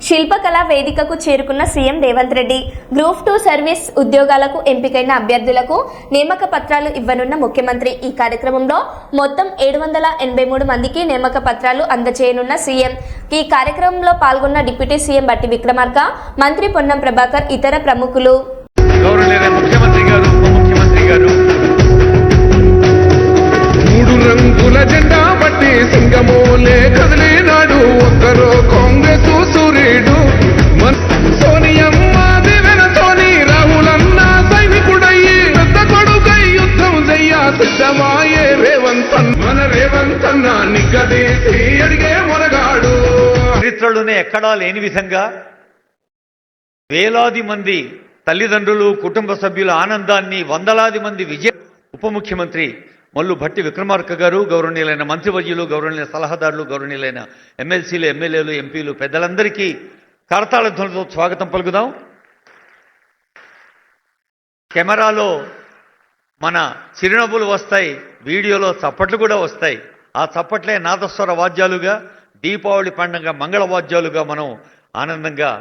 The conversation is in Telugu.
శిల్పకళ వేదికకు చేరుకున్న CM Revanth Reddy group 2 service ఉద్యోగాలకు ఎంపికైన అభ్యర్థులకు నియామక పత్రాలు ఇవ్వనున్న ముఖ్యమంత్రి. ఈ కార్యక్రమంలో మొత్తం 783 మందికి నియామక పత్రాలు అందజేయనున్న సీఎం. ఈ కార్యక్రమంలో పాల్గొన్న డిప్యూటీ సీఎం బట్టి విక్రమార్క, మంత్రి పొన్నం ప్రభాకర్, ఇతర ప్రముఖులు. ముఖ్యమంత్రి గారు, ఉప ముఖ్యమంత్రి గారు మూడు రంగుల జెండా బట్టి సింగమోలే కదిలినాడు ఒక్కరో కాంగ్రెస్ సూర్యుడు. సోనియమ్మ దివెనతోని రాహులన్న సైనికుడయ్యి పెద్ద కొడుకై యుద్ధం చెయ్య సిద్ధమాయే రేవంత్ మన రేవంత్ అన్న నిగ్గదీసి అడిగే మొనగాడు. చరిత్రలోనే ఎక్కడా లేని విధంగా వేలాది మంది తల్లిదండ్రులు, కుటుంబ సభ్యుల ఆనందాన్ని, వందలాది మంది ఉప ముఖ్యమంత్రి మల్లు భట్టి విక్రమార్క గారు, గౌరవనీయులైన మంత్రివర్యులు, గౌరవనీయులైన సలహాదారులు, గౌరవనీయులైన ఎమ్మెల్సీలు, ఎమ్మెల్యేలు, ఎంపీలు, పెద్దలందరికీ కరతాళ ధ్వనులతో స్వాగతం పలుకుదాం. కెమెరాలో మన చిరునవ్వులు వస్తాయి, వీడియోలో చప్పట్లు కూడా వస్తాయి. ఆ చప్పట్లే నాదస్వర వాద్యాలుగా, దీపావళి పండుగ మంగళ వాద్యాలుగా మనం ఆనందంగా